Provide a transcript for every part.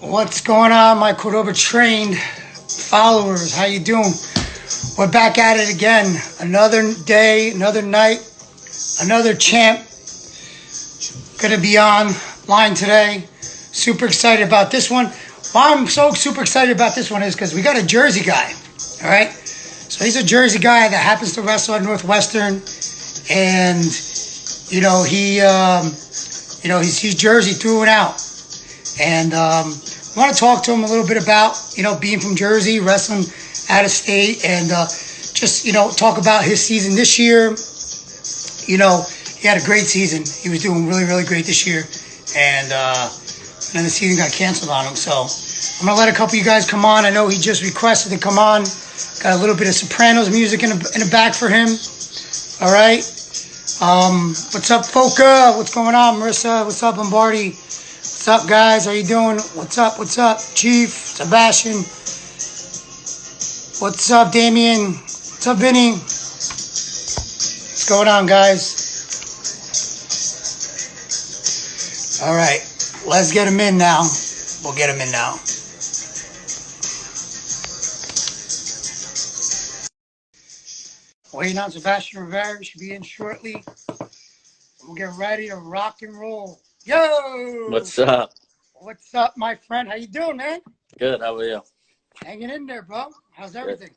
What's going on, my Cordoba-trained followers? How you doing? We're back at it again. Another day, another night, another champ gonna be on line today. Super excited about this one. Why I'm so super excited about this one is because we got a Jersey guy. All right, so he's a Jersey guy that happens to wrestle at Northwestern, and he's Jersey through and out. And I want to talk to him a little bit about, being from Jersey, wrestling out of state, and just, talk about his season this year. He had a great season. He was doing really, really great this year. And then the season got canceled on him. So I'm going to let a couple of you guys come on. I know he just requested to come on. Got a little bit of Sopranos music in the back for him. All right. What's up, Foca? What's going on, Marissa? What's up, Lombardi? What's up, guys? How you doing? What's up? What's up, Chief? Sebastian? What's up, Damien? What's up, Vinny? What's going on, guys? All right. Let's get him in now. We'll get him in now. Waiting on Sebastian Rivera. Should be in shortly. We'll get ready to rock and roll. Yo! What's up? What's up, my friend? How you doing, man? Good. How are you? Hanging in there, bro. How's everything?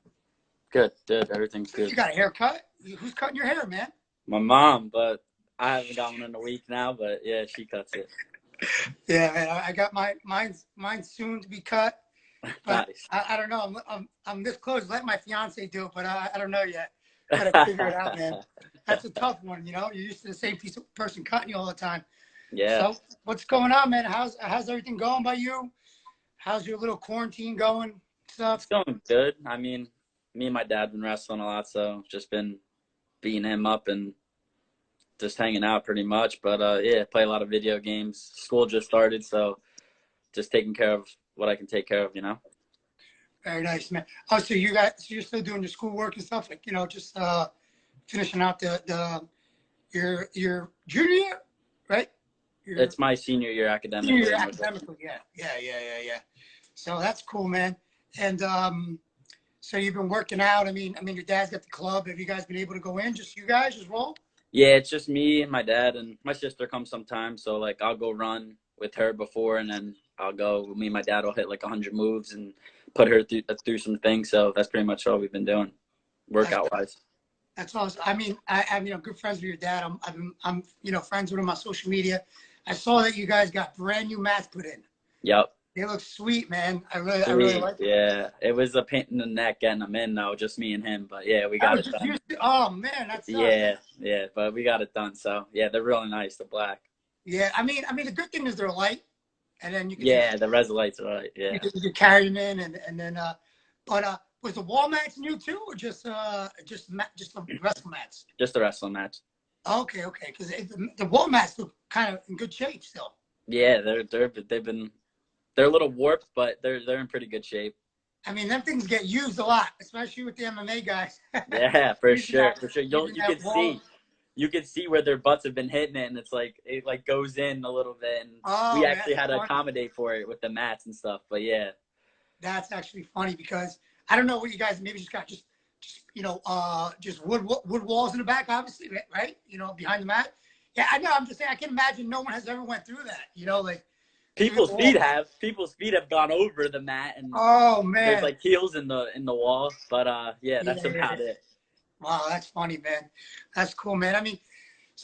Good. Everything's good. You got a haircut? Who's cutting your hair, man? My mom, but I haven't got one in a week now. But yeah, she cuts it. Yeah, man. I got mine soon to be cut. But Nice. I don't know. I'm this close. Let my fiance do it, but I don't know yet. Gotta figure it out, man. That's a tough one. You're used to the same person cutting you all the time. Yeah. So what's going on, man? How's everything going by you? How's your little quarantine going? It's going good. I mean, me and my dad been wrestling a lot, so just been beating him up and just hanging out pretty much. But yeah, play a lot of video games. School just started, so just taking care of what I can take care of. Very nice, man. Oh, so you're still doing your schoolwork and stuff, like just finishing out your junior year, right? It's my senior year academically. Senior year academically, yeah. So that's cool, man. And so you've been working out. I mean, your dad's got the club. Have you guys been able to go in? Just you guys, just roll? Yeah, it's just me and my dad, and my sister comes sometimes. So like, I'll go run with her before, and then I'll go. Me and my dad will hit like 100 moves and put her through some things. So that's pretty much all we've been doing, workout wise. That's awesome. I mean, I'm good friends with your dad. I'm friends with him on social media. I saw that you guys got brand new mats put in. Yep. They look sweet, man. I really like them. Yeah, it was a pain in the neck getting them in though, just me and him. But yeah, we got it done. Oh man, that's yeah, but we got it done. So yeah, they're really nice. They're black. Yeah, I mean, the good thing is they're light, and then you can the res lights are right. Yeah, you can carry them in, and then but was the wall mats new too, or just the wrestling mats? Just the wrestling mats. Okay, because the wall mats look kind of in good shape still. Yeah, they're a little warped, but they're in pretty good shape. I mean, them things get used a lot, especially with the MMA guys. Yeah, for sure. You can see where their butts have been hitting it, and it goes in a little bit, and we actually had to accommodate for it with the mats and stuff. But yeah, that's actually funny because I don't know what you guys maybe just got just wood walls in the back, obviously, right? Behind the mat. Yeah, I know. I'm just saying, I can imagine no one has ever went through that. People's feet have gone over the mat, and oh man, there's heels in the wall. But yeah, that's about it. Wow, that's funny, man. That's cool, man. We've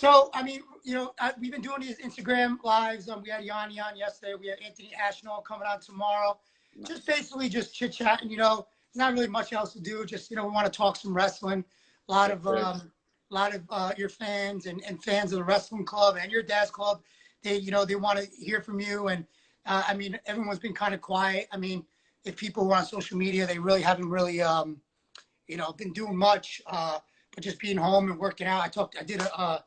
been doing these Instagram lives. We had Yanni on yesterday. We had Anthony Ashnaw coming on tomorrow. Nice. Just basically just chit chatting. There's not really much else to do. Just we want to talk some wrestling. A lot of your fans and fans of the wrestling club and your dad's club. They want to hear from you. And everyone's been kind of quiet. If people were on social media, they really haven't really been doing much, but just being home and working out. I did a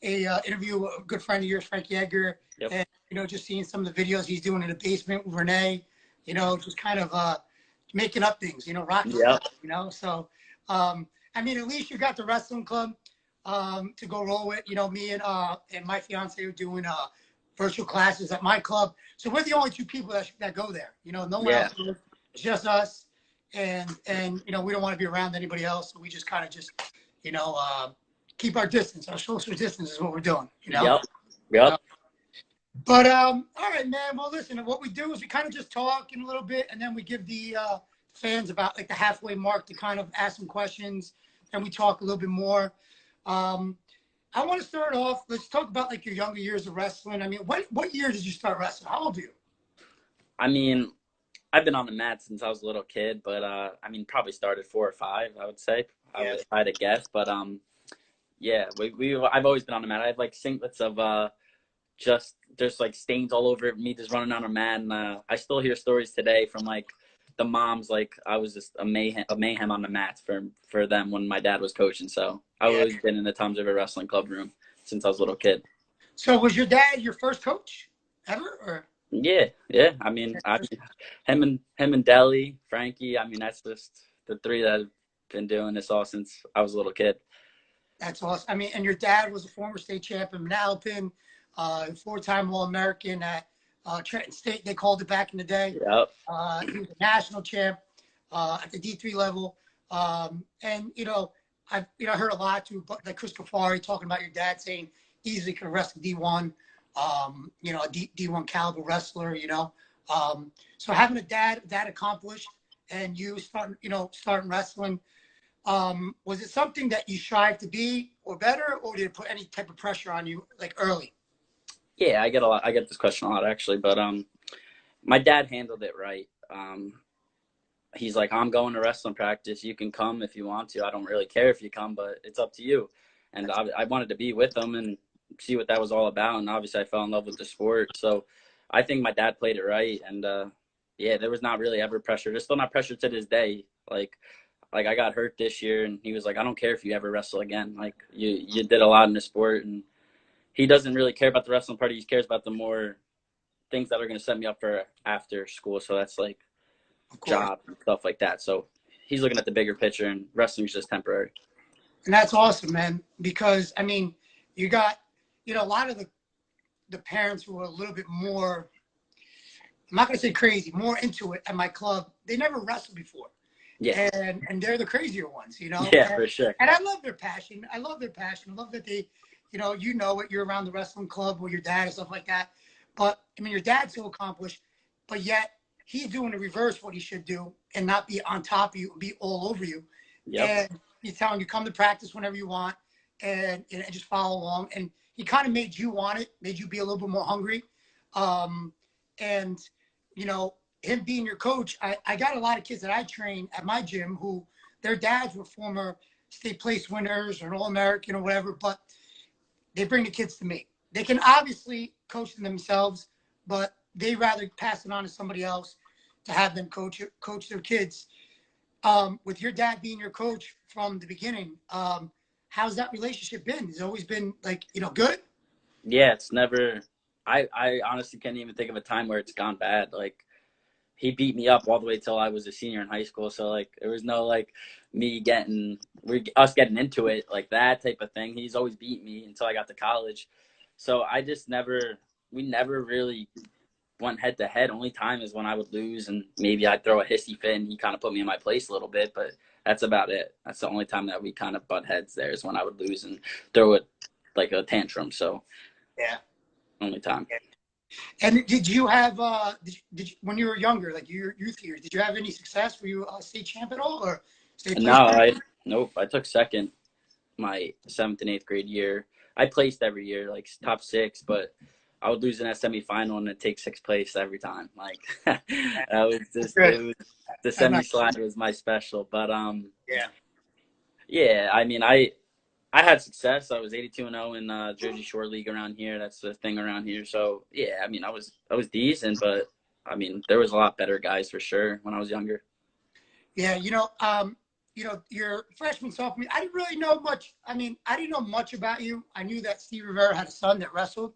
interview with a good friend of yours, Frank Yeager, yep. And just seeing some of the videos he's doing in the basement with Renee, just kind of making up things, rocking yep. stuff, So, at least you got the wrestling club to go roll with. Me and my fiance are doing virtual classes at my club. So we're the only two people that go there. You know, no one Yeah. else goes. It's just us. And you know, we don't want to be around anybody else. So we just kind of just, you know, keep our distance. Our social distance is what we're doing, you know? Yep. Yep. But all right, man. Well, listen, what we do is we kind of just talk in a little bit, and then we give the fans about like the halfway mark to kind of ask some questions, and we talk a little bit more. I want to start off. Let's talk about like your younger years of wrestling. I mean, what year did you start wrestling? How old are you? I mean, I've been on the mat since I was a little kid, but I mean, probably started 4 or 5. I would say. Yeah. If I had to guess, but yeah, I've always been on the mat. I have like singlets of just there's like stains all over me just running on a mat, and I still hear stories today from like the moms, like I was just a mayhem on the mats for them when my dad was coaching. So I've always been in the Tom's River Wrestling Club room since I was a little kid. So was your dad your first coach ever, or? Yeah. I mean, him and Deli, Frankie. I mean, that's just the three that have been doing this all since I was a little kid. That's awesome. I mean, and your dad was a former state champion in Manalapan, 4-time All-American at Trenton State. They called it back in the day. Yep. He was a national champ at the D3 level. And you know, I heard a lot too, like Chris Cafari talking about your dad saying easily could wrestle D1. You know, a D1 caliber wrestler. You know, so having a dad that accomplished and you starting wrestling. Was it something that you strived to be or better, or did it put any type of pressure on you like early? Yeah, I get this question a lot actually, but my dad handled it right. He's like, I'm going to wrestling practice. You can come if you want to. I don't really care if you come, but it's up to you. And I wanted to be with him and see what that was all about. And obviously I fell in love with the sport. So I think my dad played it right. And yeah, there was not really ever pressure. There's still not pressure to this day. Like I got hurt this year and he was like, I don't care if you ever wrestle again. like you did a lot in the sport, and he doesn't really care about the wrestling part. He cares about the more things that are going to set me up for after school. So that's like job and stuff like that. So he's looking at the bigger picture, and wrestling's just temporary. And that's awesome, man, because I mean, you got, you know, a lot of the parents who are a little bit more, I'm not going to say crazy, more into it at my club, they never wrestled before. Yeah. And they're the crazier ones, you know? Yeah, for sure. And I love their passion. I love that they, you know it, you're around the wrestling club with your dad and stuff like that. But I mean, your dad's so accomplished, but yet he's doing the reverse what he should do and not be on top of you and be all over you. Yep. And he's telling you come to practice whenever you want and just follow along. And he kind of made you want it, made you be a little bit more hungry. And, you know, him being your coach, I got a lot of kids that I train at my gym who their dads were former state place winners or All-American or whatever, but they bring the kids to me. They can obviously coach them themselves, but they rather pass it on to somebody else to have them coach their kids. With your dad being your coach from the beginning, how's that relationship been? Has it always been like, you know, good? Yeah, it's never, I honestly can't even think of a time where it's gone bad. Like, he beat me up all the way till I was a senior in high school. So like, there was no like us getting into it, like that type of thing. He's always beat me until I got to college. So we never really went head to head. Only time is when I would lose and maybe I'd throw a hissy fit and he kind of put me in my place a little bit, but that's about it. That's the only time that we kind of butt heads there, is when I would lose and throw it like a tantrum. So yeah, only time. Yeah. And did you have did you, when you were younger, like your youth years, did you have any success? Were you a state champ at all, or state? No, nope. I took second my 7th and 8th grade year. I placed every year, like top 6, but I would lose in that semifinal and then take 6th place every time. Like that was just the semi slide was my special. But yeah. I mean, I had success. I was 82-0 in Jersey Shore League around here. That's the thing around here. So yeah, I mean, I was decent, but I mean, there was a lot better guys for sure when I was younger. Yeah, you know, your freshman, sophomore, I didn't really know much. I mean, I didn't know much about you. I knew that Steve Rivera had a son that wrestled,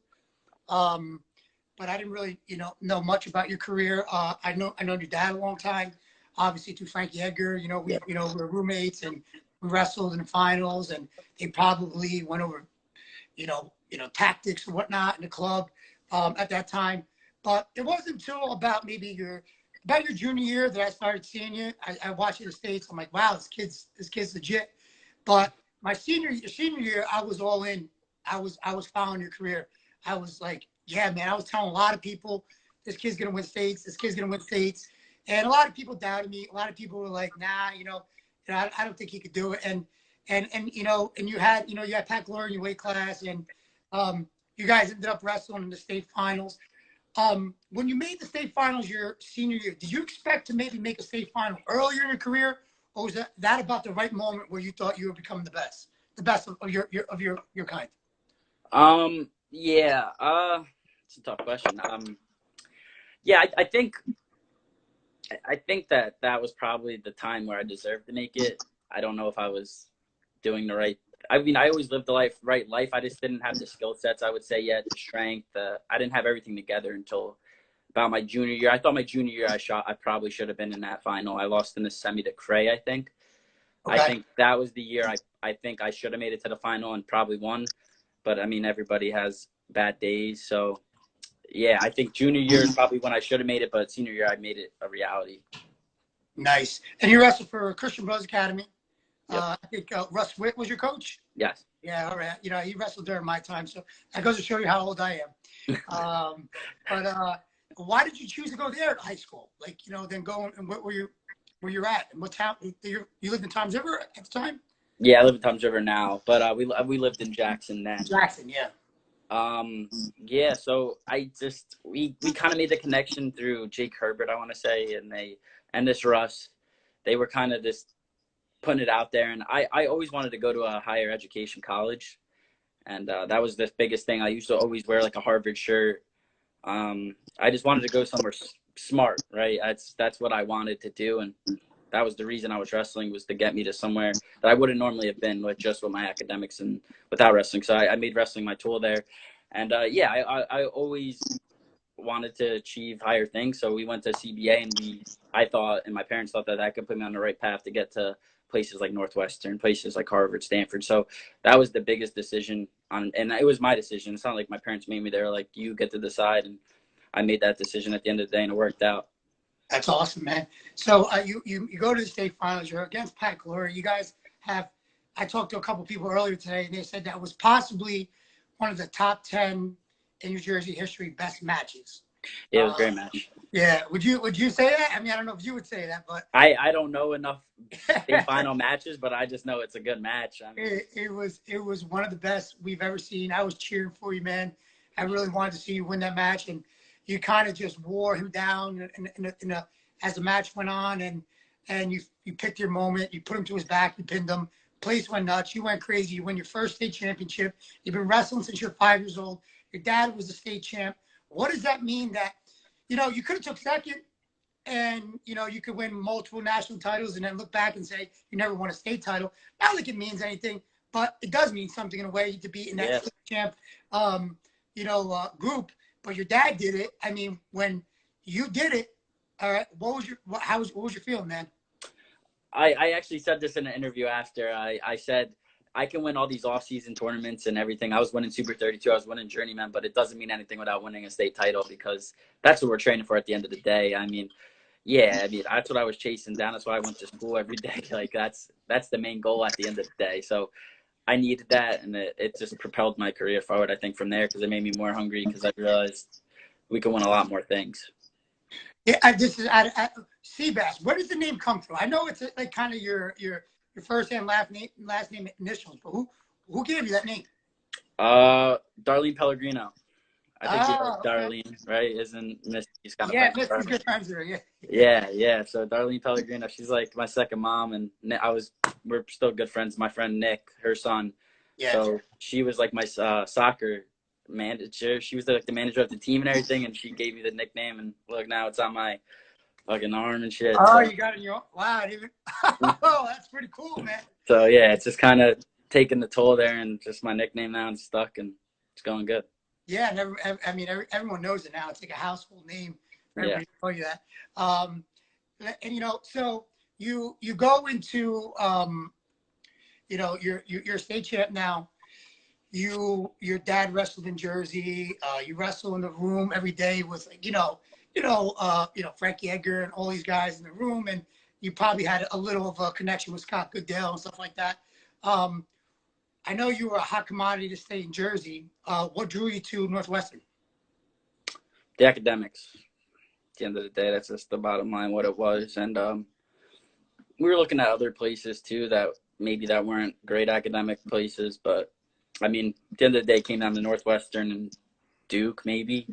but I didn't really, know much about your career. I know your dad a long time, obviously through Frankie Edgar. We were roommates and we wrestled in the finals, and they probably went over, tactics and whatnot in the club. at that time. But it wasn't until about maybe about your junior year that I started seeing you. I watched you in the States. I'm like, wow, this kid's legit. But my senior year, I was all in. I was following your career. I was like, yeah, man. I was telling a lot of people, this kid's gonna win states. This kid's gonna win states. And a lot of people doubted me. A lot of people were like, nah, I don't think he could do it. And you had Pat Glory in your weight class, and you guys ended up wrestling in the state finals. When you made the state finals your senior year, did you expect to maybe make a state final earlier in your career, or was that about the right moment where you thought you were becoming the best of your kind? Yeah. It's a tough question. Yeah, I think that was probably the time where I deserved to make it. I don't know if I was doing the right. I mean, I always lived the right life. I just didn't have the skill sets, I would say, yet, the strength. I didn't have everything together until about my junior year. I thought my junior year I probably should have been in that final. I lost in the semi to Cray, I think. Okay. I think that was the year I think I should have made it to the final and probably won. But, I mean, everybody has bad days. So, yeah, I think junior year is probably when I should have made it, but senior year I made it a reality. Nice. And you wrestled for Christian Brothers Academy. Yep. I think Russ Witt was your coach. Yes. Yeah, all right. He wrestled during my time, so that goes to show you how old I am. But why did you choose to go there at high school? Like, then going and where you're at, and what town you lived in Toms River at the time? Yeah, I live in Toms River now, but we lived in Jackson then. Jackson, yeah. Yeah. So we kind of made the connection through Jake Herbert, I want to say, and this Russ. They were kind of just putting it out there, and I always wanted to go to a higher education college, and that was the biggest thing. I used to always wear like a Harvard shirt. I just wanted to go somewhere smart, right? That's what I wanted to do, and that was the reason I was wrestling, was to get me to somewhere that I wouldn't normally have been with my academics and without wrestling. So I made wrestling my tool there, and yeah, I always wanted to achieve higher things. So we went to CBA, and I thought, and my parents thought that could put me on the right path to get to places like Northwestern, places like Harvard, Stanford. So that was the biggest decision and it was my decision. It's not like my parents made me. They were like, you get to decide. And I made that decision at the end of the day, and it worked out. That's awesome, man. So you go to the state finals. You're against Pat Glory. You guys have. I talked to a couple people earlier today, and they said that was possibly one of the top 10 in New Jersey history best matches. Yeah, it was a great match. Yeah, would you say that? I mean, I don't know if you would say that, but I don't know enough state final matches, but I just know it's a good match. I mean, it was one of the best we've ever seen. I was cheering for you, man. I really wanted to see you win that match, and you kind of just wore him down as the match went on, and you picked your moment. You put him to his back. You pinned him. Place went nuts. You went crazy. You win your first state championship. You've been wrestling since you're 5 years old. Your dad was the state champ. What does that mean that, you could have took second and, you could win multiple national titles and then look back and say you never won a state title? Not like it means anything, but it does mean something in a way to be in that state champ, group. But your dad did it. I mean, when you did it, all right, what was your feeling, man? I actually said this in an interview after. I said, I can win all these off-season tournaments and everything. I was winning Super 32. I was winning Journeyman, but it doesn't mean anything without winning a state title, because that's what we're training for at the end of the day. I mean, that's what I was chasing down. That's why I went to school every day. Like, that's the main goal at the end of the day. So I needed that, and it just propelled my career forward, I think, from there, because it made me more hungry, because I realized we could win a lot more things. Yeah, this is Seabass. Where does the name come from? I know it's like kind of your first and last name initials, but who gave you that name? Darlene Pellegrino. I think you like Darlene, right? Isn't Misty's kind of Misty's good friends with her, yeah. So Darlene Pellegrino, she's like my second mom, and we're still good friends. My friend Nick, her son. Yeah. So she was like my soccer manager. She was like the manager of the team and everything, and she gave me the nickname. And look, now it's on my fucking arm and shit. Oh, you got it in your wow, dude. Oh, that's pretty cool, man. So yeah, it's just kind of taking the toll there, and just my nickname now and stuck, and it's going good. Yeah, everyone knows it now. It's like a household name. Everybody knows you that. And so you go into your state champ now. your dad wrestled in Jersey. You wrestle in the room every day with Frankie Edgar and all these guys in the room, and you probably had a little of a connection with Scott Goodell and stuff like that. I know you were a hot commodity to stay in Jersey. What drew you to Northwestern? The academics. At the end of the day, that's just the bottom line, what it was. And we were looking at other places too that weren't great academic places, but I mean, at the end of the day, it came down to Northwestern and Duke, maybe.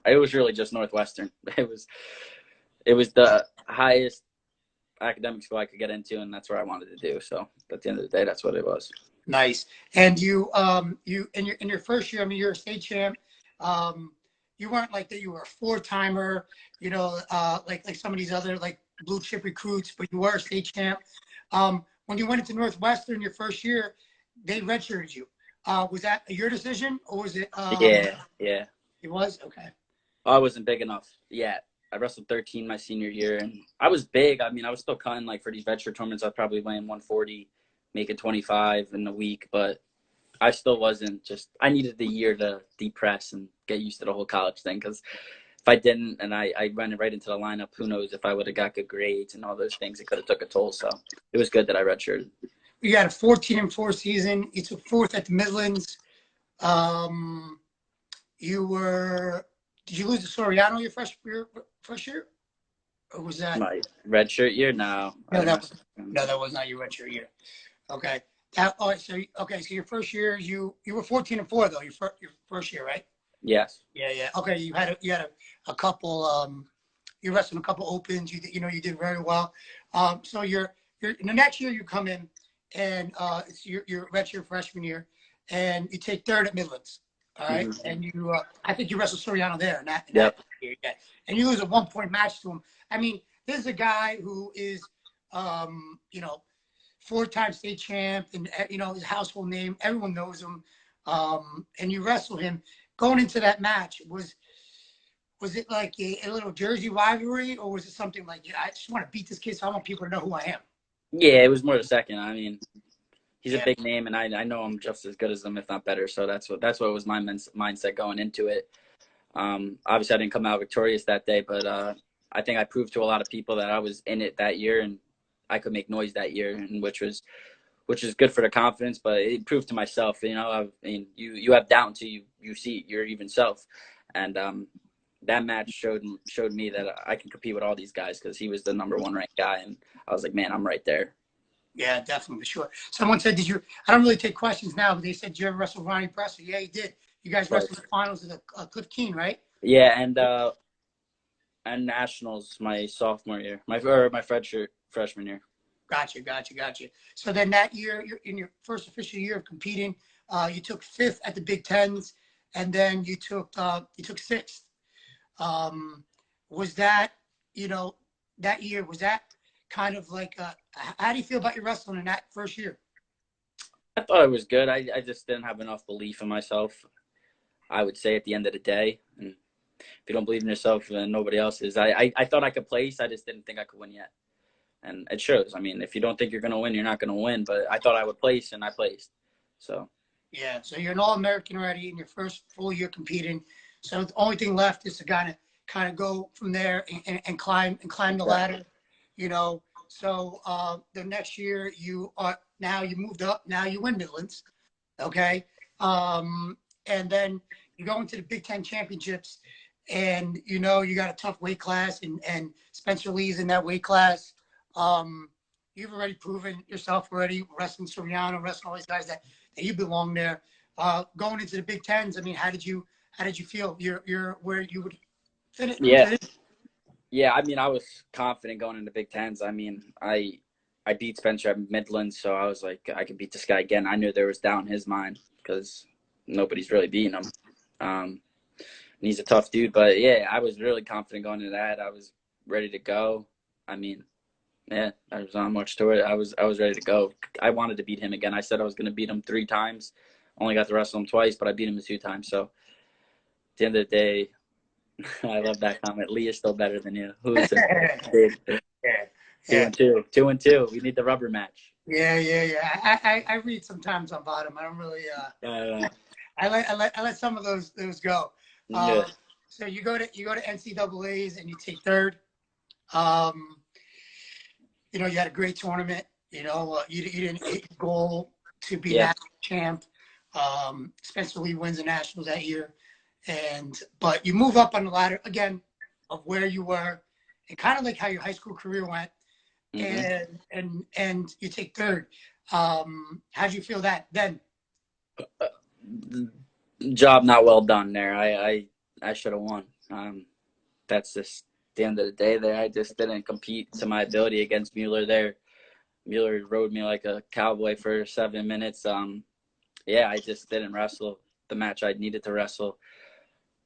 It was really just Northwestern. It was the highest academic school I could get into, and that's where I wanted to do. So at the end of the day, that's what it was. Nice. And you in your first year, I mean, you're a state champ. You weren't like that. You were a four-timer, like some of these other like blue chip recruits, but you were a state champ. When you went into Northwestern your first year, they redshirted you. Was that your decision, or was it? Yeah. It was? Okay. I wasn't big enough yet. I wrestled 13 my senior year, and I was big. I mean, I was still cutting, like, for these redshirt tournaments, I was probably weighing 140, making 25 in a week, but I still wasn't I needed the year to depress and get used to the whole college thing, because if I didn't and I ran right into the lineup, who knows if I would have got good grades and all those things, it could have took a toll. So it was good that I redshirted. You had a 14-4 season. You took fourth at the Midlands. Did you lose to Soriano your first year? Or was that my redshirt year? No. That was not your redshirt year. Okay. So your first year, you were 14-4 though. Your first year, right? Yes. Yeah. Okay. You had a couple. You wrestled a couple opens. You did very well. So you're in the next year you come in, and it's your redshirt freshman year, and you take third at Midlands. All right, mm-hmm. And you, I think you wrestled Soriano there in that year. Yeah. And you lose a 1-point match to him. I mean, this is a guy who is, 4-time state champ, and his household name. Everyone knows him. And you wrestle him. Going into that match, was it like a little Jersey rivalry, or was it something like, I just want to beat this kid, so I want people to know who I am? Yeah, it was more the second. I mean, he's a big name, and I know I'm just as good as him, if not better. So that's what was my mindset going into it. Obviously, I didn't come out victorious that day, but I think I proved to a lot of people that I was in it that year, and I could make noise that year, and which is good for the confidence. But it proved to myself, I mean, you have doubt until you see your even self, and that match showed me that I can compete with all these guys, because he was the number 1 ranked guy, and I was like, man, I'm right there. Yeah, definitely, sure. Someone said, I don't really take questions now, but they said, did you ever wrestle Ronnie Presser? Yeah, he did. You guys wrestled the finals of the Cliff Keen, right? Yeah, and nationals my sophomore year, my freshman year. Gotcha. So then that year, you're in your first official year of competing, you took 5th at the Big Tens, and then you took 6th. Was that, that year, was that kind of like, how do you feel about your wrestling in that first year? I thought it was good. I just didn't have enough belief in myself, I would say, at the end of the day. And if you don't believe in yourself, then nobody else is. I thought I could place. I just didn't think I could win yet. And it shows. I mean, if you don't think you're going to win, you're not going to win. But I thought I would place, and I placed. So. Yeah, so you're an All-American already in your first full year competing. So the only thing left is to kind of go from there and climb the ladder, So the next year you moved up. Now you win Midlands, okay? And then you go into the Big Ten championships, and you got a tough weight class, and Spencer Lee's in that weight class. You've already proven yourself wrestling Soriano, wrestling all these guys that you belong there. Going into the Big Tens, I mean, how did you feel? You're where you would finish? Yeah, I mean, I was confident going into Big Tens. I mean, I beat Spencer at Midland, so I was like, I could beat this guy again. I knew there was doubt in his mind, because nobody's really beating him. And he's a tough dude. But, yeah, I was really confident going into that. I was ready to go. I mean, yeah, there was not much to it. I was ready to go. I wanted to beat him again. I said I was going to beat him 3 times. Only got to wrestle him twice, but I beat him 2 times. So, at the end of the day, I love that comment. Lee is still better than you. Who's Yeah. 2-2. We need the rubber match. Yeah. I read sometimes on bottom. I don't really. I let some of those go. Yeah. So you go to NCAA's and you take third. Um, you had a great tournament. You didn't hit your goal to be Yeah. national champ. Spencer Lee wins the nationals that year, but you move up on the ladder again of where you were, and kind of like how your high school career went, Hmm. and you take third. How'd you feel that then? Job not well done there. I should have won. That's just the end of the day there. I just didn't compete to my ability against Mueller there. Mueller rode me like a cowboy for 7 minutes. Yeah, I just didn't wrestle the match I needed to wrestle.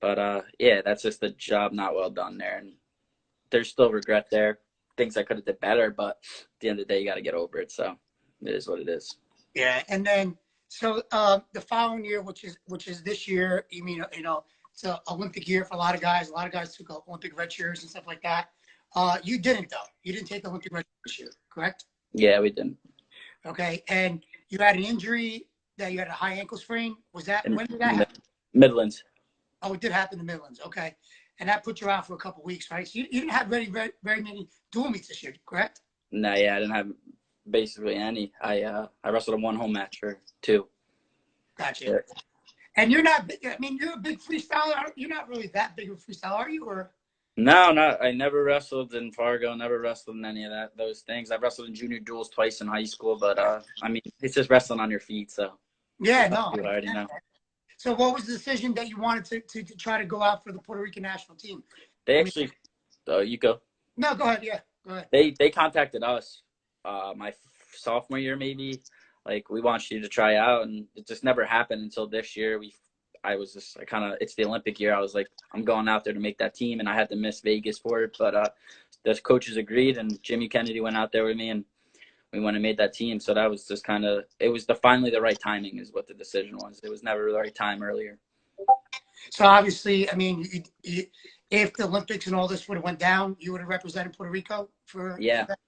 But yeah, that's just the job not well done there. And there's still regret there. Things I could have did better, but at the end of the day, you got to get over it. So it is what it is. Yeah, and then so the following year, which is this year, it's an Olympic year for a lot of guys. A lot of guys took Olympic red shirts and stuff like that. You didn't though. You didn't take the Olympic red shirt this year, correct? Yeah, we didn't. Okay, and you had an injury that you had a high ankle sprain. Was that In when did that happen? Midlands. Oh, it did happen in the Midlands. Okay, and that put you out for a couple weeks, right? So you didn't have very many dual meets this year, correct? No, yeah, I didn't have basically any. I wrestled in one home match or two. Gotcha. Yeah. And you're not. I mean, you're a big freestyler. You're not really that big of a freestyler, are you? Or No, not. I never wrestled in Fargo. Never wrestled in any of those things. I've wrestled in junior duels twice in high school, but I mean, it's just wrestling on your feet. So yeah, there's no. nothing I already know. So, what was the decision that you wanted to try to go out for the Puerto Rican national team? They I mean, actually, you go. no, go ahead. Yeah, go ahead. They contacted us, my sophomore year maybe. Like we want you to try out, and it just never happened until this year. I was just I kind of it's the Olympic year. I was like I'm going out there to make that team, and I had to miss Vegas for it. But the coaches agreed, and Jimmy Kennedy went out there with me, and we went and made that team. So that was just kind of it was finally the right timing is what the decision was. It was never the right time earlier. So, obviously, I mean, if the Olympics and all this would have went down, you would have represented Puerto Rico for Yeah, that.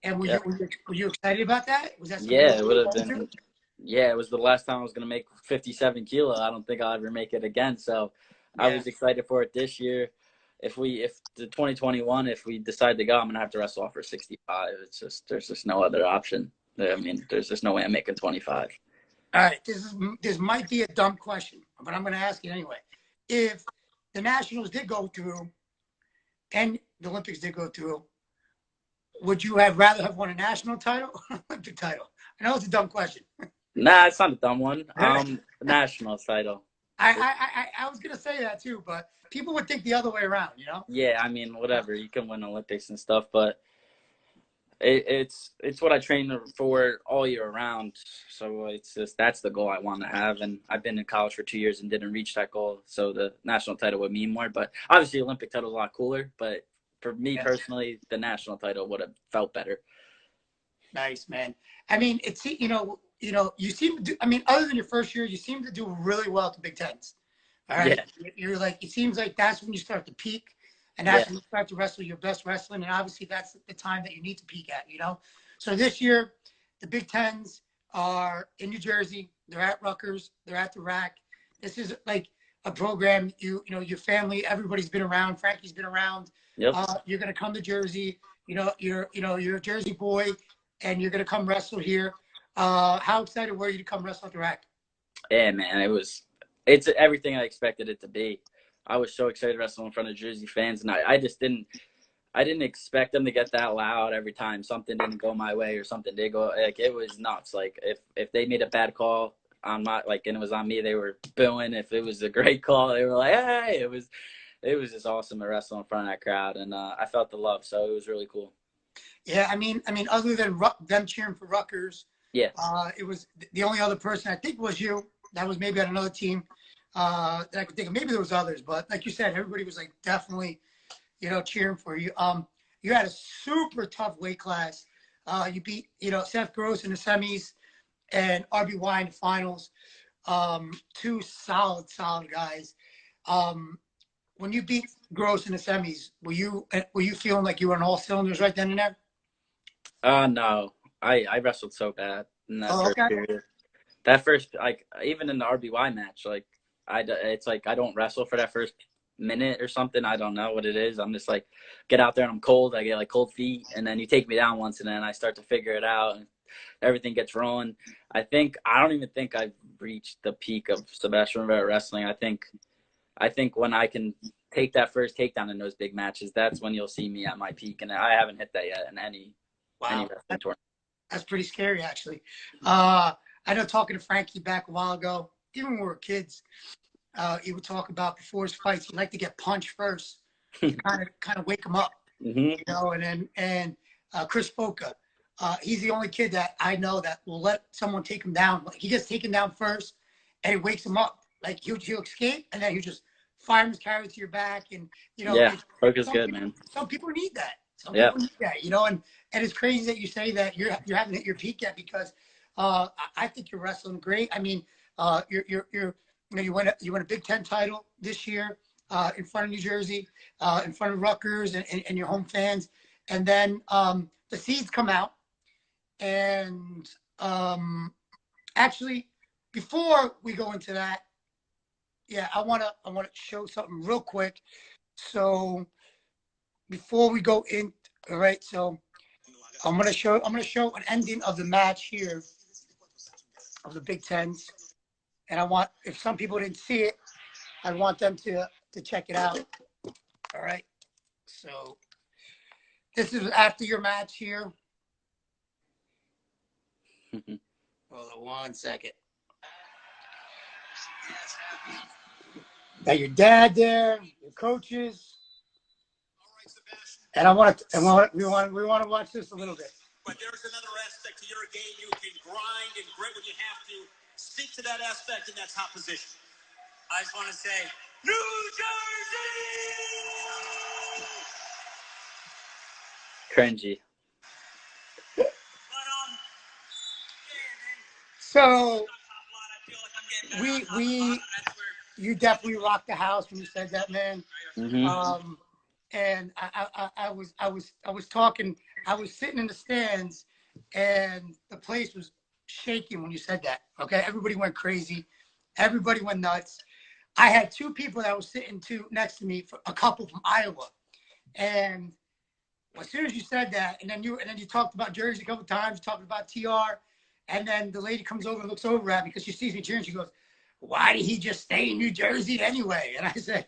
And were yeah, you were you excited about that? Was that something you yeah. were It would have looking forward been. to? Yeah, it was the last time I was gonna make 57 kilo. I don't think I'll ever make it again. So I Yeah. was excited for it this year. If the 2021, if we decide to go, I'm gonna have to wrestle off for 65. It's just there's just no other option. I mean, there's just no way I'm making 25. All right. This might be a dumb question, but I'm going to ask it anyway. If the Nationals did go through and the Olympics did go through, would you have rather have won a national title or an Olympic title? I know it's a dumb question. Nah, it's not a dumb one. National title. I was gonna say that too, but people would think the other way around, you know? Yeah, I mean, whatever. You can win Olympics and stuff, but it's what I train for all year round. So it's just that's the goal I want to have. And I've been in college for 2 years and didn't reach that goal. So the national title would mean more. But obviously, Olympic title is a lot cooler. But for me Yeah. personally, the national title would have felt better. Nice, man. I mean, you seem to do. I mean, other than your first year, you seem to do really well at the Big Tens. All right, Yeah, you're like it seems like that's when you start to peak, and yeah, that's when you start to wrestle your best wrestling, and obviously that's the time that you need to peak at. So this year, the Big Tens are in New Jersey. They're at Rutgers. They're at the RAC. This is like a program. Your family, everybody's been around. Frankie's been around. yep. You're gonna come to Jersey. You're a Jersey boy, and you're gonna come wrestle here. How excited were you to come wrestle at the RAC? Yeah, man, it's everything I expected it to be. I was so excited to wrestle in front of Jersey fans, and I just didn't expect them to get that loud every time something didn't go my way or something did go. Like it was nuts. Like if they made a bad call on my and it was on me, they were booing. If it was a great call, they were like, hey, it was just awesome to wrestle in front of that crowd, and I felt the love, so it was really cool. Yeah, I mean, other than them cheering for Rutgers, Yeah, it was the only other person I think was you. That was maybe on another team that I could think of. Maybe there was others, but like you said, everybody was like definitely, cheering for you. You had a super tough weight class. You beat, Seth Gross in the semis and RBY in the finals. Two solid guys. When you beat Gross in the semis, were you feeling like you were on all cylinders right then and there? no, I wrestled so bad in that Oh, first okay. period. that first, like, even in the RBY match, like, it's like I don't wrestle for that first minute or something. I don't know what it is. I'm just like, get out there and I'm cold. I get like cold feet, and then you take me down once, and then I start to figure it out, and everything gets rolling. I don't even think I've reached the peak of Sebastian Rivera wrestling. I think when I can take that first takedown in those big matches, that's when you'll see me at my peak, and I haven't hit that yet in any wrestling tournament. That's pretty scary, actually. I know talking to Frankie back a while ago, even when we were kids, he would talk about before his fights, he'd like to get punched first to kind of wake him up, and Chris Foca, he's the only kid that I know that will let someone take him down. Like, he gets taken down first, and it wakes him up. Like, he'll escape, and then he'll just fire his carry to your back, and yeah, Foca's good, man. Some people need that. Yeah. People need that, and it's crazy that you say that you haven't hit your peak yet, because I think you're wrestling great. I mean, you won a Big Ten title this year in front of New Jersey, in front of Rutgers and your home fans, and then the seeds come out, and actually, before we go into that, I wanna show something real quick. So before we go in, all right. So I'm gonna show an ending of the match here of the Big Tens, and I want, if some people didn't see it, I want them to check it out. All right. So this is after your match here. Hold on one second. Got your dad there, your coaches, and we want to watch this a little bit. But there's another aspect to your game. You can grind and grit when you have to. Stick to that aspect in that top position. I just want to say, New Jersey! Cringy. So you definitely rocked the house when you said that, man. And I was talking. I was sitting in the stands, and the place was shaking when you said that. Okay, everybody went crazy. Everybody went nuts. I had two people that was sitting next to me, a couple from Iowa, and as soon as you said that, and then you talked about Jersey a couple times, talked about TR, and then the lady comes over and looks over at me because she sees me cheering. She goes, "Why did he just stay in New Jersey anyway?" And I said,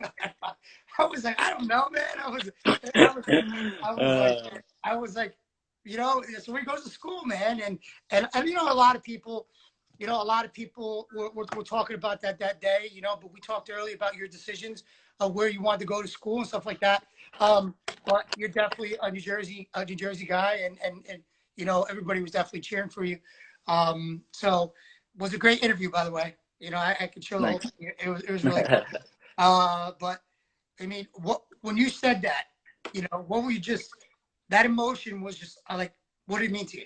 I was like, I don't know, man. I was like, so he goes to school, man, and a lot of people, were talking about that day, but we talked earlier about your decisions of where you wanted to go to school and stuff like that. But you're definitely a New Jersey guy, and everybody was definitely cheering for you. So it was a great interview, by the way. I could show the whole thing. It was really good. But I mean, when you said that, what were you that emotion was just like, what did it mean to you?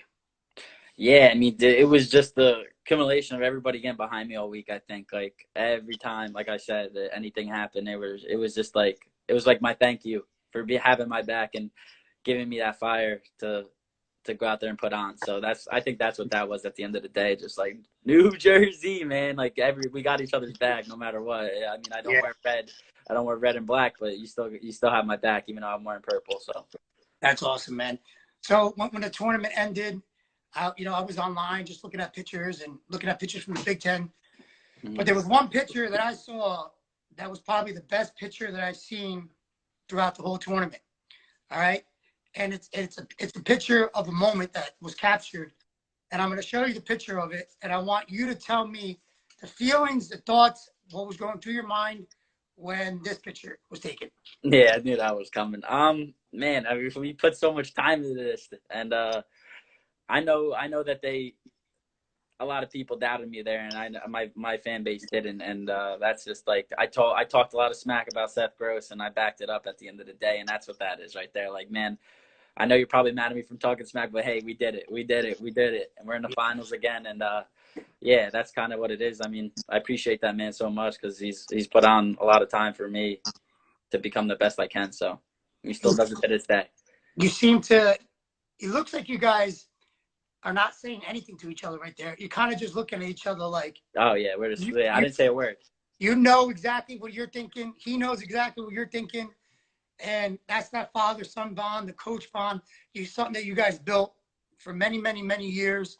Yeah, I mean, it was just the accumulation of everybody getting behind me all week. I think, like, every time, like I said, that anything happened, it was just like, it was like my thank you for having my back and giving me that fire to go out there and put on. So I think that's what that was at the end of the day. Just like New Jersey, man. Like we got each other's back no matter what. I mean, I don't wear red. I don't wear red and black, but you still have my back, even though I'm wearing purple. So that's awesome, man. So when the tournament ended, I was online just looking at pictures from the Big Ten. But there was one picture that I saw that was probably the best picture that I've seen throughout the whole tournament. All right. And it's a picture of a moment that was captured, and I'm going to show you the picture of it, and I want you to tell me the feelings, the thoughts, what was going through your mind when this picture was taken. Yeah, I knew that was coming. Man, I mean, we put so much time into this, and I know that a lot of people doubted me there, and my fan base didn't, and that's just like I talked a lot of smack about Seth Gross, and I backed it up at the end of the day, and that's what that is right there. Like, man, I know you're probably mad at me from talking smack, but hey, we did it, and we're in the finals again, and yeah, that's kind of what it is. I mean, I appreciate that man so much because he's put on a lot of time for me to become the best I can. So he still does it to this day. You seem to. It looks like you guys are not saying anything to each other right there. You're kind of just looking at each other like, Oh yeah, we're just. Yeah, I didn't say a word. you know exactly what you're thinking. He knows exactly what you're thinking. And that's that father-son bond, the coach bond. It's something that you guys built for many, many, many years.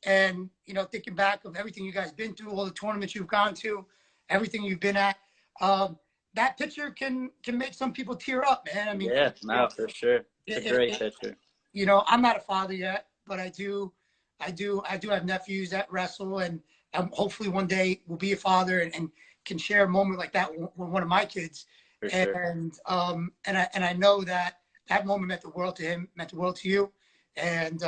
And, you know, thinking back of everything you guys been through, all the tournaments you've gone to, everything you've been at, that picture can make some people tear up, man. I mean, Yeah, you know, no, for sure. It's a great picture. you know, I'm not a father yet, but I do have nephews that wrestle, and hopefully one day will be a father and can share a moment like that with one of my kids. For sure. And I know that moment meant the world to him, meant the world to you, and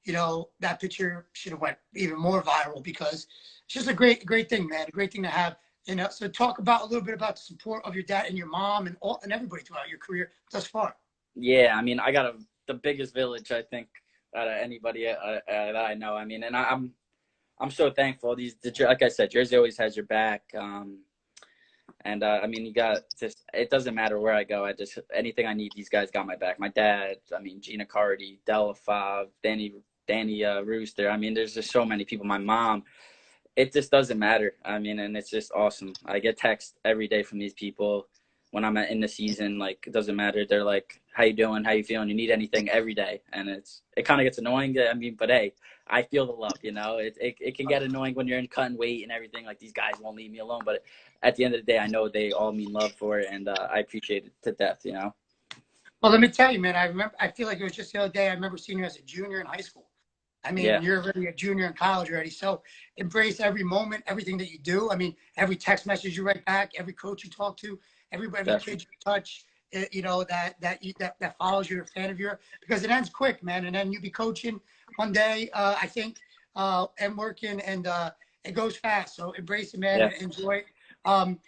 you know, that picture should have went even more viral because it's just a great thing, man. A great thing to have. You know, so talk about a little bit about the support of your dad and your mom and everybody throughout your career thus far. Yeah, I mean, I got the biggest village I think out of anybody that I know. I mean, and I'm so thankful. Like I said, Jersey always has your back. And I mean, you got just, it doesn't matter where I go. Anything I need, these guys got my back. My dad, I mean, Gina Cardi, Della Fav, Danny Rooster. I mean, there's just so many people. My mom. It just doesn't matter. I mean, and it's just awesome. I get texts every day from these people when I'm in the season. Like, it doesn't matter. They're like, how you doing? How you feeling? You need anything every day. And it kind of gets annoying. I mean, but hey, I feel the love, you know. It can get annoying when you're in cutting weight and everything. Like, these guys won't leave me alone. But at the end of the day, I know they all mean love for it, and I appreciate it to death, you know. Well, let me tell you, man, I feel like it was just the other day. I remember seeing you as a junior in high school. I mean, Yeah. You're already a junior in college already. So embrace every moment, everything that you do. I mean, every text message you write back, every coach you talk to, every kid you touch, you know, that follows you, a fan of yours, because it ends quick, man. And then you be coaching one day, I think, and working, and it goes fast. So embrace it, man, Yeah. and enjoy it. I'm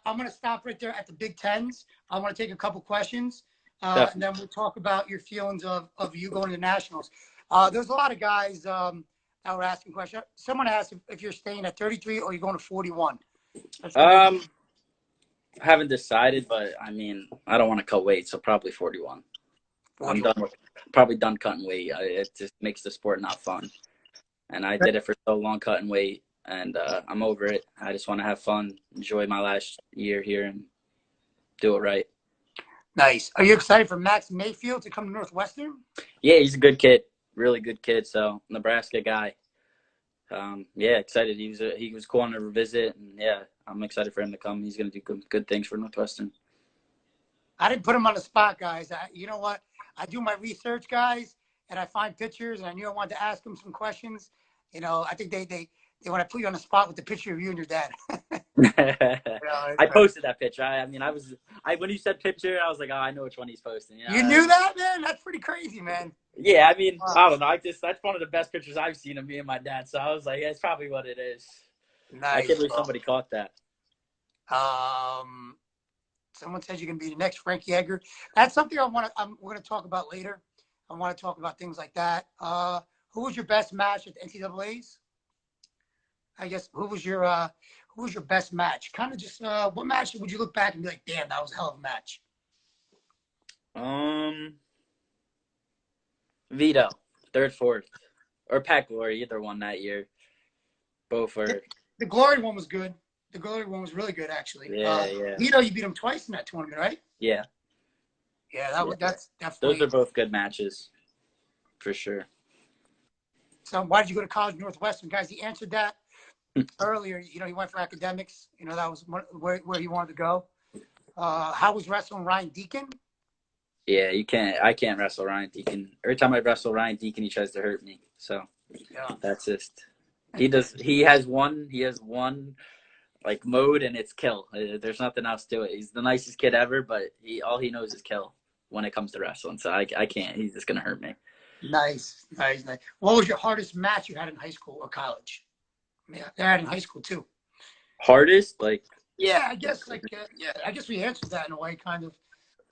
going to stop right there at the Big Tens. I want to take a couple questions, and then we'll talk about your feelings of you going to the Nationals. There's a lot of guys that were asking questions. Someone asked if you're staying at 33 or you're going to 41. I haven't decided, but I mean, I don't want to cut weight, so probably 41. 41. I'm probably done cutting weight. It just makes the sport not fun. And I did it for so long, cutting weight, and I'm over it. I just want to have fun, enjoy my last year here, and do it right. Nice. Are you excited for Max Mayfield to come to Northwestern? Yeah, he's a good kid, really good kid. So Nebraska guy. Yeah, excited. He was cool on a visit, and yeah, I'm excited for him to come. He's gonna do good things for Northwestern. I didn't put him on the spot, guys. You know what? I do my research, guys, and I find pictures, and I knew I wanted to ask him some questions. You know, I think they want to put you on the spot with the picture of you and your dad. I posted that picture. I mean, when you said picture, I was like, oh, I know which one he's posting. You know? You knew that, man? That's pretty crazy, man. Yeah, I mean, I don't know. That's one of the best pictures I've seen of me and my dad. So I was like, yeah, it's probably what it is. Nice. I can't believe somebody caught that. Someone says you can be the next Frankie Edgar. That's something we're going to talk about later. I want to talk about things like that. Who was your best match at the NCAAs? I guess who was your best match? Kind of just what match would you look back and be like, damn, that was a hell of a match? Vito, third, fourth, or Pat Glory, either one that year. Both were. The Glory one was good. The Glory one was really good, actually. Yeah. Vito, you beat him twice in that tournament, right? Yeah. Yeah, that's definitely. Those are both good matches, for sure. So why did you go to college Northwestern? Guys, he answered that earlier. You know, he went for academics. You know, that was where he wanted to go. How was wrestling Ryan Deacon? Yeah, I can't wrestle Ryan Deacon. Every time I wrestle Ryan Deacon, he tries to hurt me. So yeah. That's just he has one like mode, and it's kill. There's nothing else to it. He's the nicest kid ever, but all he knows is kill when it comes to wrestling. So I can't. He's just gonna hurt me. Nice. What was your hardest match you had in high school or college? Yeah, I had in high school too. Hardest, like. Yeah, I guess I guess we answered that in a way, kind of.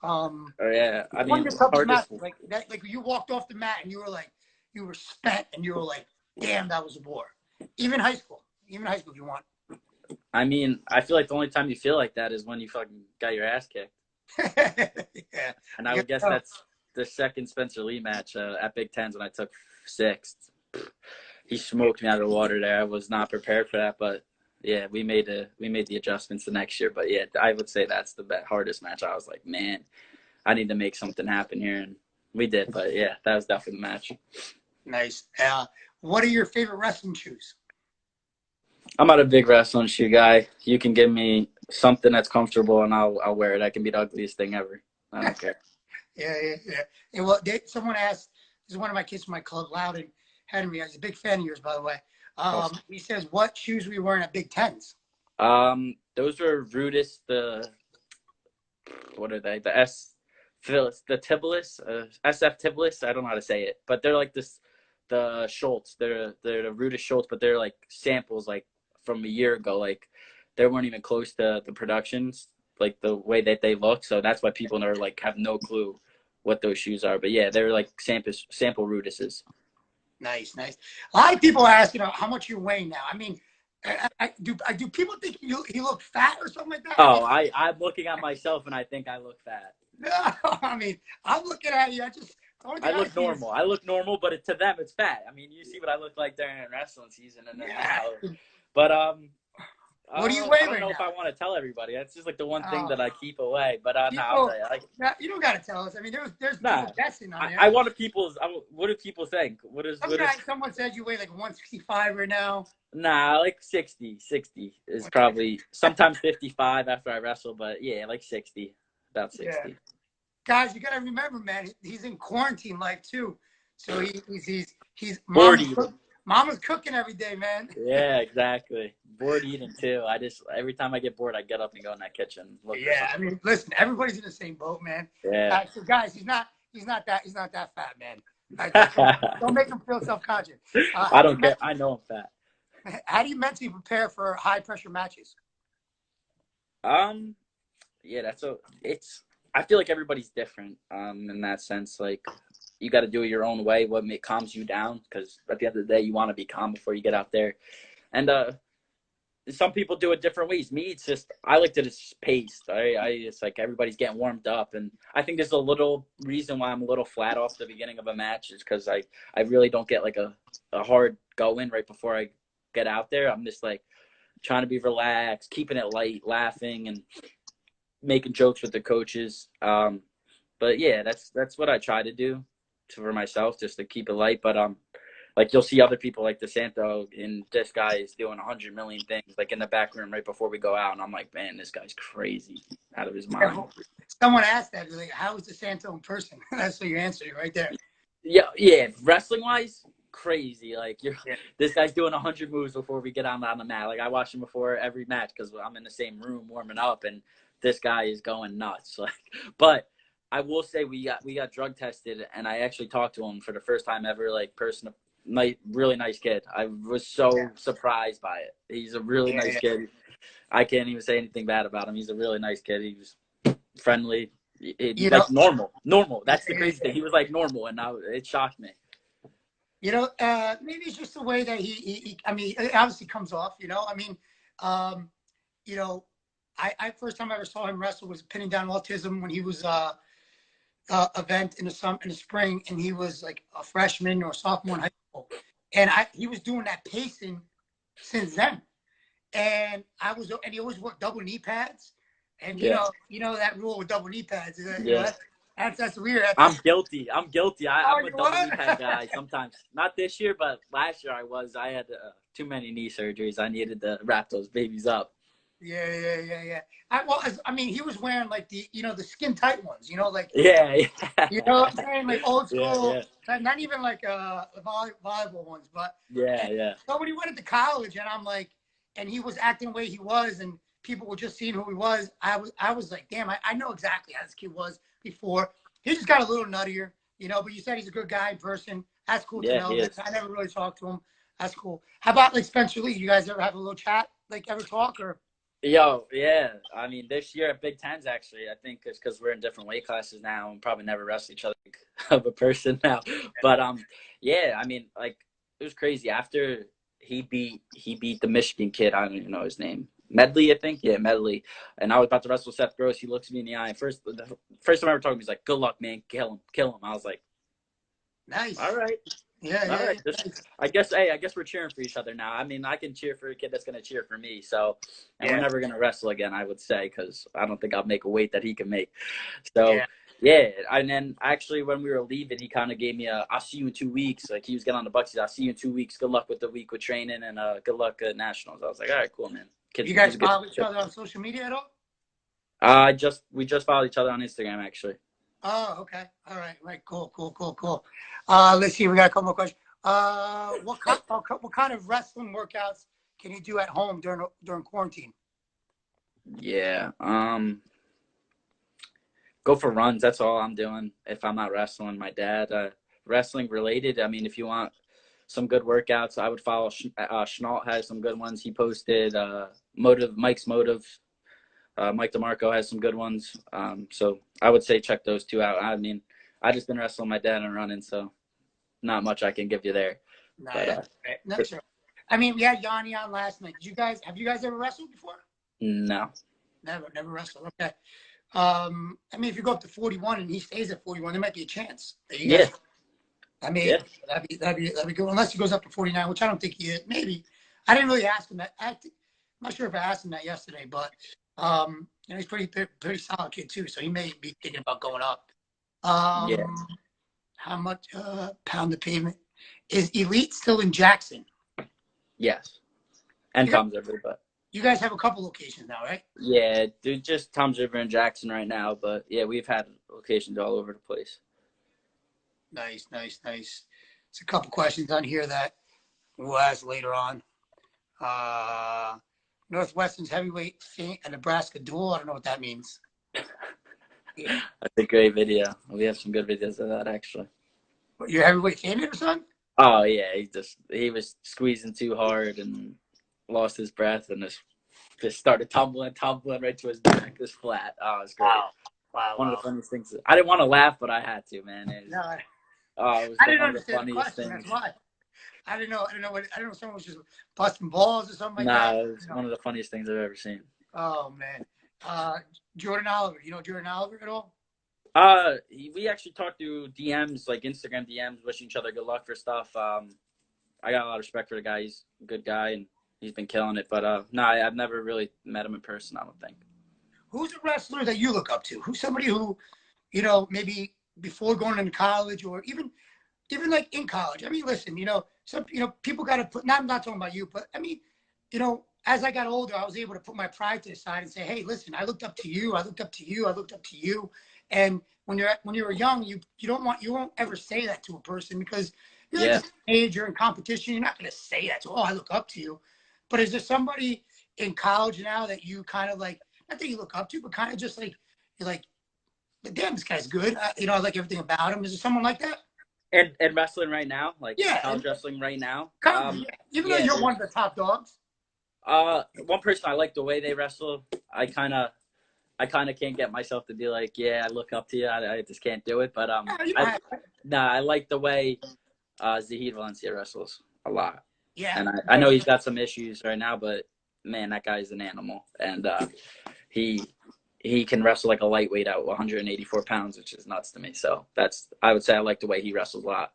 Yeah, I mean, match, like that, like you walked off the mat and you were spent and you were like, damn, that was a war. Even high school, if you want. I mean, I feel like the only time you feel like that is when you fucking got your ass kicked. Yeah. And I would guess the second Spencer Lee match at Big Tens when I took 6th. He smoked me out of the water there. I was not prepared for that, but yeah, we made the adjustments the next year. But yeah, I would say that's the hardest match. I was like, man, I need to make something happen here, and we did. But yeah, that was definitely the match. Nice. What are your favorite wrestling shoes? I'm not a big wrestling shoe guy. You can give me something that's comfortable, and I'll wear it. I can be the ugliest thing ever. I don't care. Yeah. And well, someone asked. This is one of my kids from my club, Loudon, had me. He's a big fan of yours, by the way. He says, "What shoes were you wearing at Big Tens?" Those were Rudis. What are they? The Tibulus, SF Tibulus. I don't know how to say it, but they're like this. The Schultz. They're the Rudis Schultz, but they're like samples like from a year ago. Like they weren't even close to the productions, like the way that they look. So that's why people are like have no clue what those shoes are. But yeah, they're like sample Rudises. Nice. A lot of people ask, how much you're weighing now. I mean, do people think you look fat or something like that? Oh, I'm looking at myself and I think I look fat. No, I mean, I'm looking at you. I look normal. I look normal, but to them, it's fat. I mean, you see what I look like during wrestling season, and then but what do you weigh I don't right know now? if I want to tell everybody. That's just like the one thing that I keep away. But no, I'll tell you. You don't got to tell us. I mean, there's people guessing on there. I want people's. What do people think? Someone said you weigh like 165 right now. Nah, like 60. 60 is probably sometimes 55 after I wrestle, but yeah, like 60, about 60. Yeah. Guys, you got to remember, man, he's in quarantine life too. So he's mama's cooking every day, man. Yeah, exactly. Bored eating too. Every time I get bored, I get up and go in that kitchen. I mean, listen, everybody's in the same boat, man. Yeah. So guys, he's not that fat, man. Don't make him feel self-conscious. I don't care. I know I'm fat. How do you mentally prepare for high pressure matches? Yeah, I feel like everybody's different in that sense. Like, you got to do it your own way, what calms you down, because at the end of the day, you want to be calm before you get out there. And some people do it different ways. Me, it's just, I like to just pace. It's like everybody's getting warmed up. And I think there's a little reason why I'm a little flat off the beginning of a match is because I really don't get like a hard go in right before I get out there. I'm just like trying to be relaxed, keeping it light, laughing, and making jokes with the coaches. But yeah, that's what I try to do for myself, just to keep it light. But like you'll see other people like DeSanto, and this guy is doing 100 million things like in the back room right before we go out, and I'm like, man, this guy's crazy, out of his mind. Someone asked that, like, how is DeSanto in person? That's what you're answering right there. Yeah, wrestling wise, crazy. Like this guy's doing 100 moves before we get on the mat. Like I watch him before every match because I'm in the same room warming up, and this guy is going nuts. Like, but I will say we got drug tested, and I actually talked to him for the first time ever, like really nice kid. I was so surprised by it. He's a really nice kid. I can't even say anything bad about him. He's a really nice kid. He was friendly, like normal. That's the crazy thing. He was like normal, and now it shocked me. Maybe it's just the way that he I mean, it obviously comes off. I mean, I first time I ever saw him wrestle was Pinning Down Autism when he was event in the spring, and he was like a freshman or sophomore in high school, and he was doing that pacing since then, and he always worked double knee pads, and you know that rule with double knee pads. That's weird. I'm guilty. I'm a double knee pad guy sometimes. Not this year, but last year I had too many knee surgeries. I needed to wrap those babies up. Yeah. I mean, he was wearing like the skin tight ones, like yeah. You know what I'm saying, like old school, not even like volleyball ones, but yeah. So when he went into college, and I'm like, and he was acting the way he was, and people were just seeing who he was. I was like, damn, I know exactly how this kid was before. He just got a little nuttier, But you said he's a good guy in person. That's cool to know. I never really talked to him. That's cool. How about like Spencer Lee? You guys ever have a little chat? Like ever talk or? Yo, yeah. I mean, this year at Big Tens, actually, I think it's because we're in different weight classes now and probably never wrestle each other of a person now. But yeah. I mean, like it was crazy after he beat the Michigan kid. I don't even know his name. Medley, I think. Yeah, Medley. And I was about to wrestle Seth Gross. He looks me in the eye. The first time I ever talked to him, he's like, "Good luck, man. Kill him. Kill him." I was like, Nice. "All right, Yeah, all yeah, right." yeah. Nice. I guess we're cheering for each other now. I mean, I can cheer for a kid that's gonna cheer for me. So, and we're Yeah, never gonna wrestle again, I would say, because I don't think I'll make a weight that he can make. So. yeah. Yeah, and then actually when we were leaving, he kind of gave me "I'll see you in 2 weeks." Like he was getting on the bus. He said, "I'll see you in 2 weeks. Good luck with the week with training, and good luck at nationals." I was like, "All right, cool, man." You He's guys a good follow each kid. other on social media at all? We just followed each other on Instagram actually. Oh, okay. All right. Right. Cool. Cool. Cool. Cool. Let's see. We got a couple more questions. What kind of wrestling workouts can you do at home during quarantine? Yeah. Go for runs. That's all I'm doing if I'm not wrestling. My dad, wrestling related. I mean, if you want some good workouts, I would follow. Schnault has some good ones. He posted Mike's Motive. Mike DeMarco has some good ones. So I would say check those two out. I mean, I just been wrestling my dad and running, so not much I can give you there. Nah, But right. No, sure. I mean, we had Yanni on last night. Have you guys ever wrestled before? no. Never wrestled. Okay. I mean, if you go up to 41 and he stays at 41, there might be a chance that you guys. Yeah. I mean, Yeah. that'd be good. Unless he goes up to 49, which I don't think he is. Maybe. I didn't really ask him that. I'm not sure if I asked him that yesterday, but he's pretty solid kid too. So he may be thinking about going up. Yeah. How much pound the pavement is Elite still in Jackson? Yes. And You guys, Tom's River, but you guys have a couple locations now, right? yeah, dude, just Tom's River and Jackson right now. But yeah, we've had locations all over the place. Nice. There's a couple questions on here that we'll ask later on. Northwestern's heavyweight a Nebraska duel. I don't know what that means. Yeah. That's a great video. We have some good videos of that actually. What, you're heavyweight fan or something? Oh yeah, he was squeezing too hard and lost his breath and just started tumbling right to his back, just flat. Oh, it was great. Wow. One of the funniest things. I didn't want to laugh, but I had to, man. It was I didn't one of the understand the funniest question. things. That's why. I didn't know if someone was just busting balls or something like that. It was one of the funniest things I've ever seen. Oh man. Jordan Oliver. You know Jordan Oliver at all? We actually talked through DMs, like Instagram DMs, wishing each other good luck for stuff. I got a lot of respect for the guy. He's a good guy and he's been killing it. But no, I've never really met him in person, I don't think. Who's a wrestler that you look up to? Who's somebody who, maybe before going into college or even like in college? I mean, listen, some people got to put. I'm not talking about you, but I mean, as I got older, I was able to put my pride to the side and say, hey, listen, I looked up to you. I looked up to you. I looked up to you. And when you were young, you won't ever say that to a person because you're at this age, you're in competition. You're not going to say that to, oh, I look up to you. But is there somebody in college now that you kind of like, not that you look up to, but kind of just like, you're like, damn, this guy's good. I like everything about him. Is there someone like that? And wrestling right now, like college wrestling right now. Even though you're one of the top dogs. One person I like the way they wrestle. I kind of can't get myself to be like, yeah, I look up to you. I just can't do it. But I like the way Zahid Valencia wrestles a lot. Yeah, and I know he's got some issues right now, but man, that guy's an animal, and he can wrestle like a lightweight at 184 pounds, which is nuts to me. So I would say I like the way he wrestles a lot.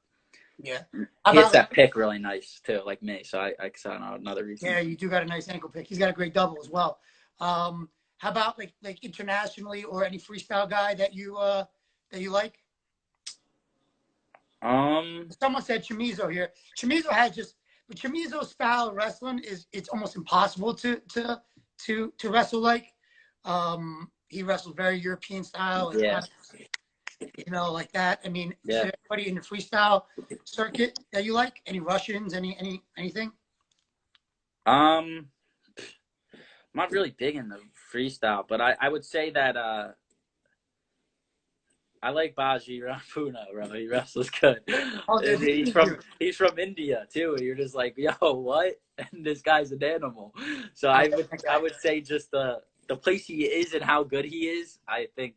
Yeah, he hits that pick really nice too, like me. So I don't know another reason. Yeah, you do got a nice ankle pick. He's got a great double as well. How about like internationally or any freestyle guy that you like? Someone said Chamizo here. Chamizo has but Chamizo's style of wrestling it's almost impossible to wrestle like. He wrestles very European style. Yeah. Like that. I mean, yeah. Is there anybody in the freestyle circuit that you like? Any Russians? Anything? I'm not really big in the freestyle, but I would say that I like Baji Rampuna, bro. He wrestles good. Oh, he's from India too. You're just like, yo, what? And this guy's an animal. So I would say just the place he is and how good he is. I think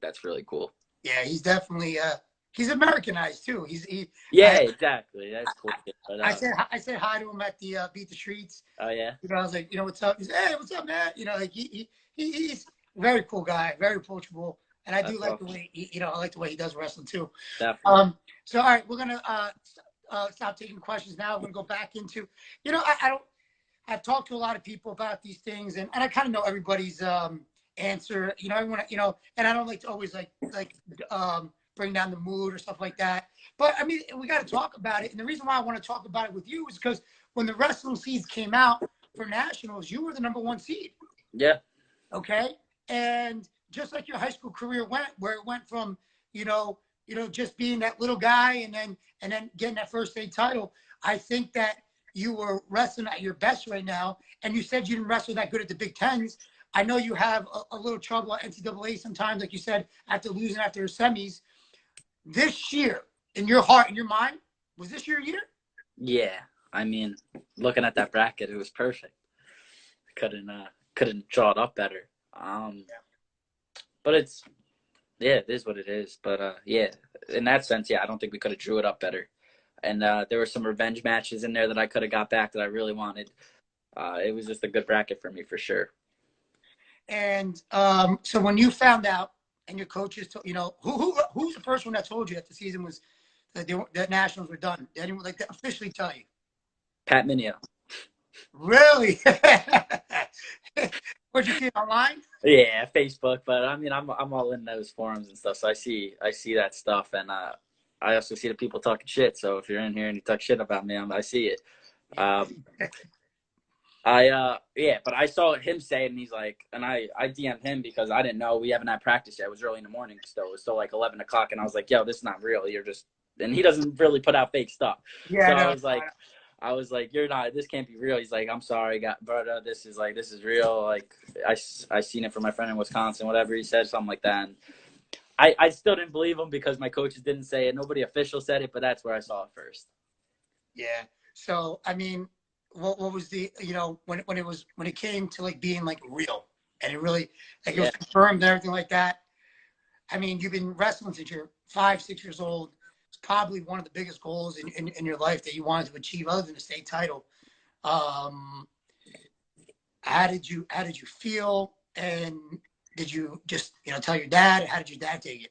that's really cool. Yeah, he's definitely he's Americanized too. Exactly. That's cool. But, I said hi to him at the Beat the Streets. oh yeah, You know, I was like, you know, what's up? He's hey, what's up, man? You know, like he's a very cool guy, very approachable, and I do that's like the awesome. way I like the way he does wrestling too. Definitely. So all right, we're gonna stop taking questions now. We're gonna go back into, you know, I don't. I've talked to a lot of people about these things, and I kind of know everybody's answer. You know, everyone, you know, and I don't like to always bring down the mood or stuff like that. But I mean, we got to talk about it. And the reason why I want to talk about it with you is because when the wrestling seeds came out for nationals, you were the number 1 seed. Yeah. Okay, and just like your high school career went, where it went from just being that little guy and then getting that first state title. I think that you were wrestling at your best right now, and you said you didn't wrestle that good at the Big Tens. I know you have a little trouble at NCAA sometimes, like you said, after losing after semis. This year, in your heart, in your mind, was this your year? Yeah. I mean, looking at that bracket, it was perfect. Couldn't draw it up better. But it is what it is. But yeah, in that sense, yeah, I don't think we could have drew it up better. And there were some revenge matches in there that I could have got back that I really wanted. It was just a good bracket for me for sure. And so when you found out, and your coaches, who's the first one that told you that the season was that nationals were done? Did anyone like that officially tell you? Pat Mineo. Really? What'd you see it online? Yeah, Facebook. But I mean, I'm all in those forums and stuff, so I see that stuff, and I also see the people talking shit. So if you're in here and you talk shit about me, I see it. But I saw him say it, and he's like, and I DM'd him because I didn't know, we haven't had practice yet. It was early in the morning still. It was still like 11 o'clock, and I was like, yo, this is not real. You're just, and he doesn't really put out fake stuff. Yeah, so no, I was like, you're not, this can't be real. He's like, I'm sorry, brother, this is real. Like, I seen it from my friend in Wisconsin, whatever he said, something like that. And I still didn't believe him because my coaches didn't say it. Nobody official said it, but that's where I saw it first. Yeah. So, I mean, what was the, when it came to like being like real and it really, like it was confirmed and everything like that. I mean, you've been wrestling since you're 5, 6 years old. It's probably one of the biggest goals in your life that you wanted to achieve other than the state title. How did you feel? And did you just, tell your dad? How did your dad take it?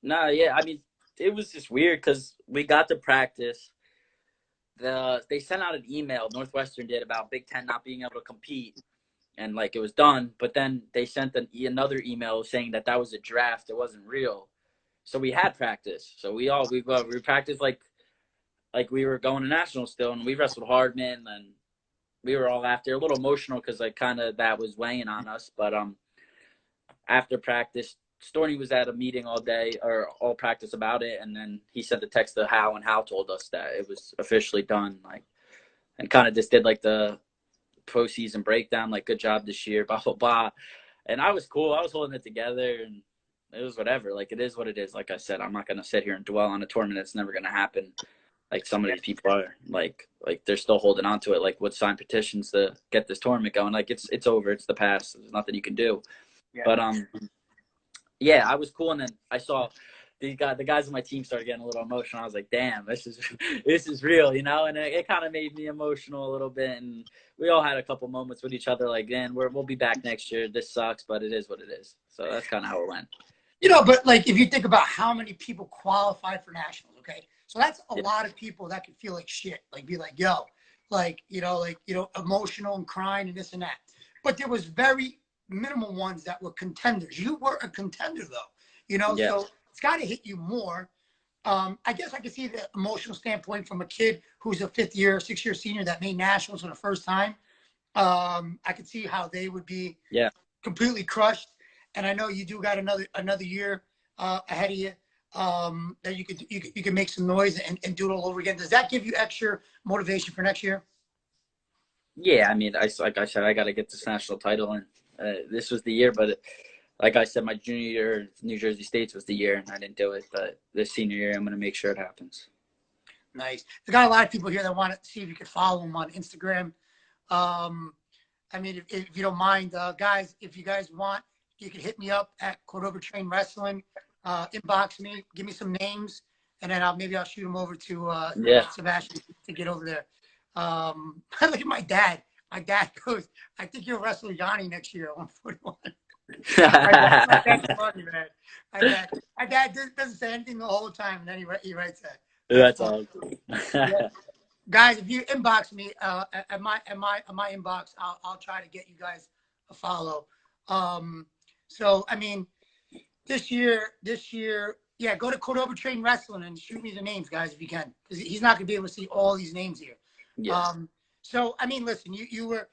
Nah, yeah. I mean, it was just weird because we got to practice. They sent out an email, Northwestern did, about Big Ten not being able to compete, and like it was done. But then they sent another email saying that was a draft. It wasn't real. So we had practice. So we practiced like we were going to nationals still, and we wrestled hard, man. And we were all after, a little emotional because like kind of that was weighing on us. But after practice, Storney was at a meeting all day or all practice about it, and then he sent the text to Hal, and Hal told us that it was officially done, like, and kind of just did like the postseason breakdown, like, good job this year, blah blah blah. And I was cool. I was holding it together, and it was whatever. Like, it is what it is. Like I said, I'm not gonna sit here and dwell on a tournament that's never gonna happen. Like some of these people are, like they're still holding on to it. Like, would sign petitions to get this tournament going. Like, it's over. It's the past. There's nothing you can do. Yeah. But yeah, I was cool, and then I saw the guys on my team started getting a little emotional. I was like, damn, this is real, and it kind of made me emotional a little bit. And we all had a couple moments with each other, like, man, we'll be back next year. This sucks, but it is what it is. So that's kind of how it went. But like, if you think about how many people qualified for nationals, okay, so that's a lot of people that could feel like shit, like be like, yo, emotional and crying and this and that. But there was very minimal ones that were contenders. You were a contender though, so it's got to hit you more. I guess I could see the emotional standpoint from a kid who's a 6-year senior that made nationals for the first time. I could see how they would be completely crushed. And I know you do got another year ahead of you that you could make some noise and do it all over again. Does that give you extra motivation for next year? Yeah, I mean, like I said, I got to get this national title, and this was the year. But like I said, my junior year, New Jersey State's was the year, and I didn't do it. But this senior year, I'm going to make sure it happens. Nice. There's got a lot of people here that want to see if you could follow them on Instagram. I mean, if you don't mind, guys, if you guys want, you can hit me up at CordobaTrained Wrestling. Inbox me, give me some names, and then maybe I'll shoot him over to Yeah. Sebastian to get over there. Look at my dad. My dad goes, I think you'll wrestle Yanni next year at 141. My dad's funny, man. My dad doesn't say anything the whole time, and then he writes that. That's all. Yeah. Guys, if you inbox me at my inbox, I'll try to get you guys a follow. So I mean, this year, yeah, go to CordobaTrained Wrestling and shoot me the names, guys, if you can, because he's not gonna be able to see all these names here. Yeah. So I mean, listen, your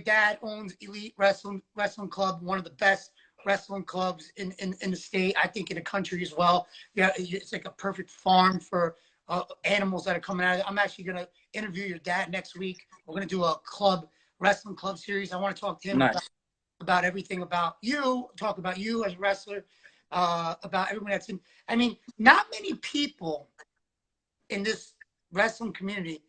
dad owns Elite Wrestling Club, one of the best wrestling clubs in the state, I think in the country as well. Yeah, it's like a perfect farm for animals that are coming out of it. I'm actually gonna interview your dad next week. We're gonna do a wrestling club series. I want to talk to him about everything about you, talk about you as a wrestler, about everyone that's in. I mean, not many people in this wrestling community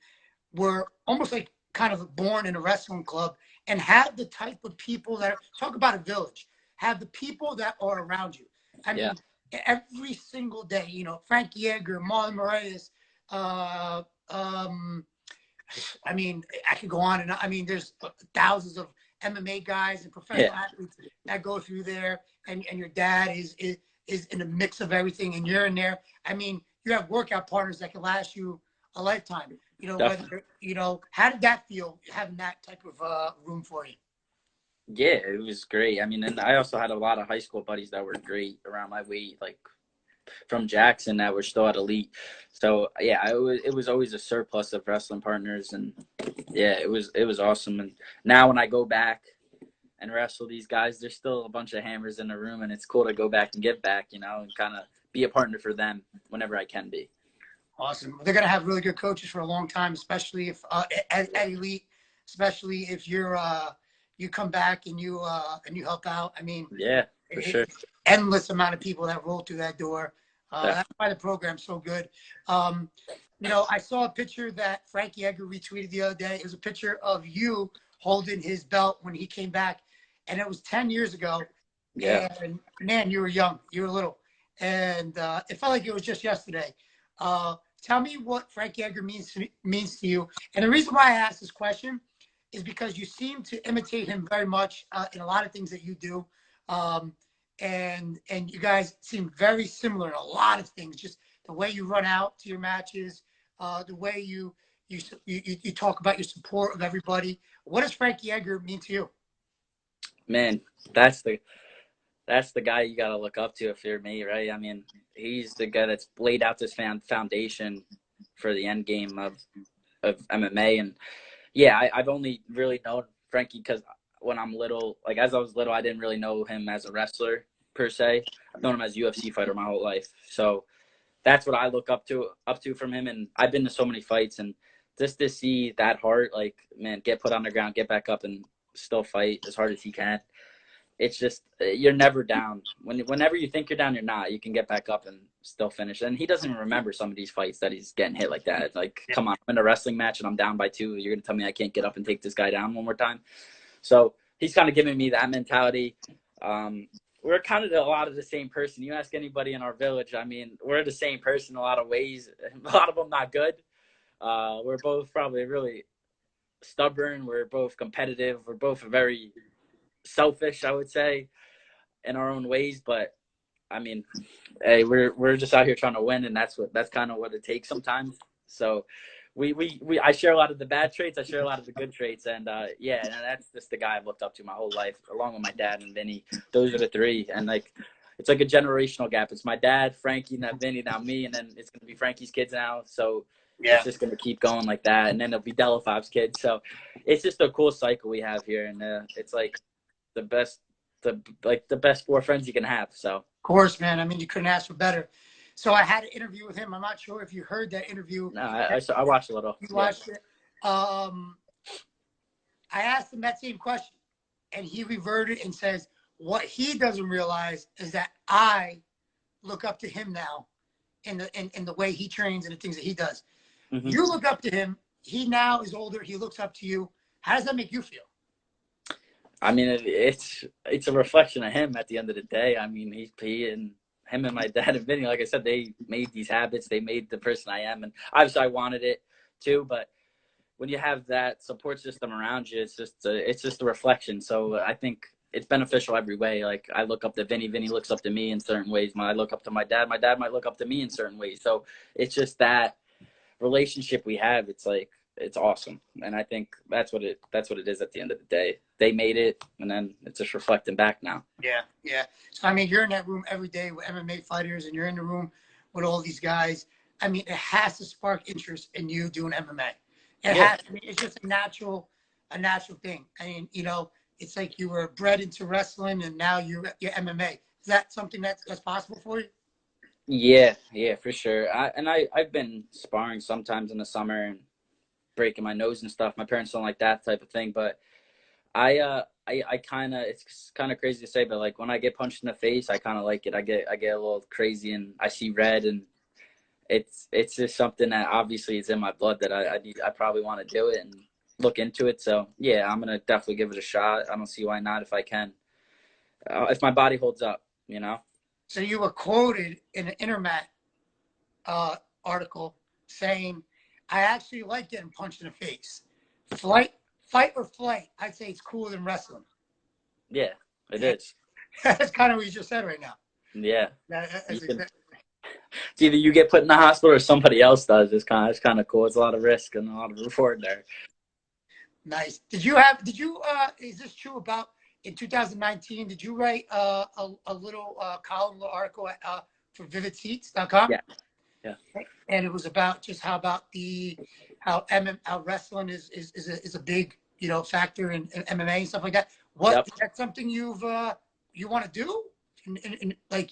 were almost like kind of born in a wrestling club and have the type of people that talk about a village, have the people that are around you. I mean, every single day, you know, Frank Yeager, Marlon Moraes, I mean, I could go on and I mean, there's thousands of MMA guys and professional athletes that go through there, and your dad is in the mix of everything, and you're in there. I mean, you have workout partners that can last you a lifetime. You know, whether, you know, how did that feel having that type of room for you? Yeah, it was great. I mean, and I also had a lot of high school buddies that were great around my weight, like from Jackson, that were still at Elite. So yeah, it was always a surplus of wrestling partners, and yeah, it was awesome. And now when I go back and wrestle these guys, there's still a bunch of hammers in the room, and it's cool to go back and give back, you know, and kind of be a partner for them whenever I can be. Awesome. They're going to have really good coaches for a long time, especially if at Elite, especially if you come back and you help out. I mean, yeah, for sure. Endless amount of people that roll through that door. That's why the program's so good. You know, I saw a picture that Frank Yeager retweeted the other day. It was a picture of you holding his belt when he came back, and it was 10 years ago. Yeah. And man, you were young, you were little, and it felt like it was just yesterday. Tell me what Frank Yeager means to you. And the reason why I asked this question is because you seem to imitate him very much in a lot of things that you do. And you guys seem very similar in a lot of things, just the way you run out to your matches, the way you talk about your support of everybody. What does Frank Yeager mean to you? Man, that's the guy you got to look up to if you're me, right? I mean, he's the guy that's laid out this foundation for the end game of MMA. And yeah, I've only really known Frankie because when I'm little, like as I was little, I didn't really know him as a wrestler per se. I've known him as a UFC fighter my whole life. So that's what I look up to from him. And I've been to so many fights, and just to see that heart, like, man, get put on the ground, get back up and still fight as hard as he can. It's just, you're never down. Whenever you think you're down, you're not. You can get back up and still finish. And he doesn't even remember some of these fights that he's getting hit like that. It's like, come on, I'm in a wrestling match and I'm down by 2. You're going to tell me I can't get up and take this guy down one more time? So he's kind of giving me that mentality. We're kind of a lot of the same person. You ask anybody in our village, I mean, we're the same person in a lot of ways. A lot of them not good. We're both probably really stubborn. We're both competitive. We're both very selfish, I would say, in our own ways. But I mean, hey, we're just out here trying to win, and that's kind of what it takes sometimes. So I share a lot of the bad traits, I share a lot of the good traits, and yeah, and that's just the guy I've looked up to my whole life, along with my dad and Vinny. Those are the 3, and like, it's like a generational gap. It's my dad, Frankie, now Vinny, now me, and then it's gonna be Frankie's kids now. So it's just gonna keep going like that, and then it'll be Delafab's kids. So it's just a cool cycle we have here, and it's like the best 4 friends you can have. So of course, man. I mean, you couldn't ask for better. So I had an interview with him. I'm not sure if you heard that interview. No, I watched a little. You watched it. I asked him that same question, and he reverted and says, what he doesn't realize is that I look up to him now in the way he trains and the things that he does. Mm-hmm. You look up to him. He now is older. He looks up to you. How does that make you feel? I mean, it's a reflection of him at the end of the day. I mean, he and him and my dad and Vinny, like I said, they made these habits. They made the person I am. And obviously I wanted it too, but when you have that support system around you, it's just a reflection. So I think it's beneficial every way. Like I look up to Vinny, Vinny looks up to me in certain ways. I look up to my dad might look up to me in certain ways. So it's just that relationship we have. It's like, it's awesome. And I think that's what it is at the end of the day. They made it, and then it's just reflecting back now. Yeah, yeah. So, I mean, you're in that room every day with MMA fighters, and you're in the room with all these guys. I mean, it has to spark interest in you doing MMA. It has. I mean, it's just a natural thing. I mean, you know, it's like you were bred into wrestling, and now you're MMA. Is that something that's possible for you? Yeah, for sure. I've been sparring sometimes in the summer and breaking my nose and stuff. My parents don't like that type of thing, but I kind of, it's kind of crazy to say, but like when I get punched in the face, I kind of like it. I get a little crazy and I see red, and it's just something that obviously is in my blood that I probably want to do it and look into it. So yeah, I'm gonna definitely give it a shot. I don't see why not if I can, if my body holds up, you know. So you were quoted in an Intermat article saying, "I actually like getting punched in the face. Fight or flight. I'd say it's cooler than wrestling." Yeah, it is. That's kind of what you just said right now. Yeah. Exactly. It's either you get put in the hospital or somebody else does. It's kind of cool. It's a lot of risk and a lot of reward there. Nice. Is this true about in 2019? Did you write a little column, little article for VividSeats.com? Yeah. And it was about just how wrestling is a big, you know, factor in MMA and stuff like that. Is that something you want to do in like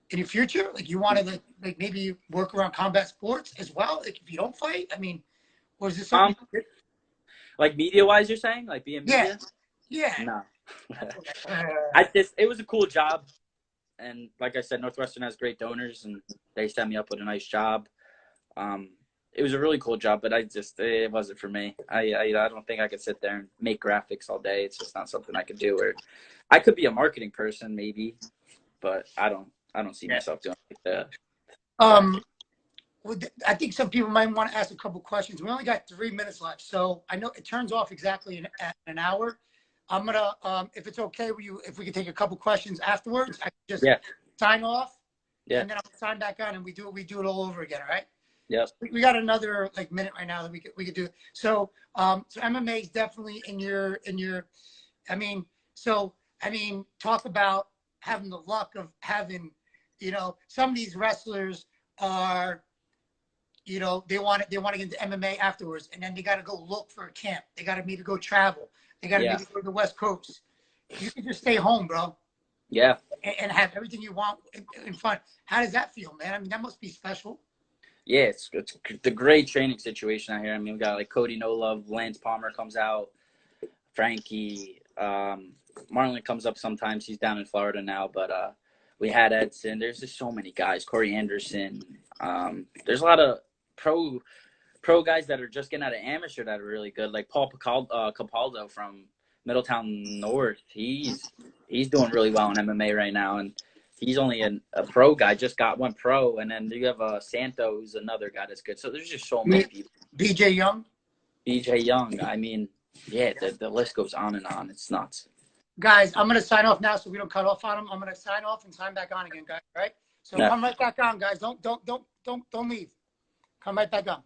in your future? Like you want to like maybe work around combat sports as well? Like if you don't fight, I mean, or is this something? Like media wise, you're saying, like being media? Yeah. No. It was a cool job, and like I said, Northwestern has great donors, and they set me up with a nice job. It was a really cool job, but it wasn't for me. I don't think I could sit there and make graphics all day. It's just not something I could do. Or I could be a marketing person maybe, but I don't see myself doing that. I think some people might want to ask a couple questions. We only got 3 minutes left, so I know it turns off exactly in an hour. I'm gonna, if it's okay with you, if we can take a couple questions afterwards, I can just sign off, and then I'll sign back on, and we do it all over again. All right? Yes. We got another like minute right now that we could do. So so MMA is definitely in your. I mean, talk about having the luck of having, you know, some of these wrestlers are, you know, they want to get into MMA afterwards, and then they got to go look for a camp. They got to maybe go travel. They got to maybe go to the West Coast. You can just stay home, bro. Yeah. And have everything you want in fun. How does that feel, man? I mean, that must be special. Yeah, it's the great training situation out here. I mean, we got like Cody No Love, Lance Palmer comes out, Frankie, Marlon comes up sometimes. He's down in Florida now, but we had Edson. There's just so many guys. Corey Anderson. There's a lot of pro guys that are just getting out of amateur that are really good, like Paul Capaldo from Middletown North. He's doing really well in MMA right now, and he's only a pro guy, just got one pro, and then you have Santo, who's another guy that's good. So there's just so many people. BJ Young? BJ Young. I mean, yeah, the list goes on and on. It's nuts. Guys, I'm going to sign off now so we don't cut off on him. I'm going to sign off and sign back on again, guys, all right? So come right back on, guys. Don't leave. Come right back on.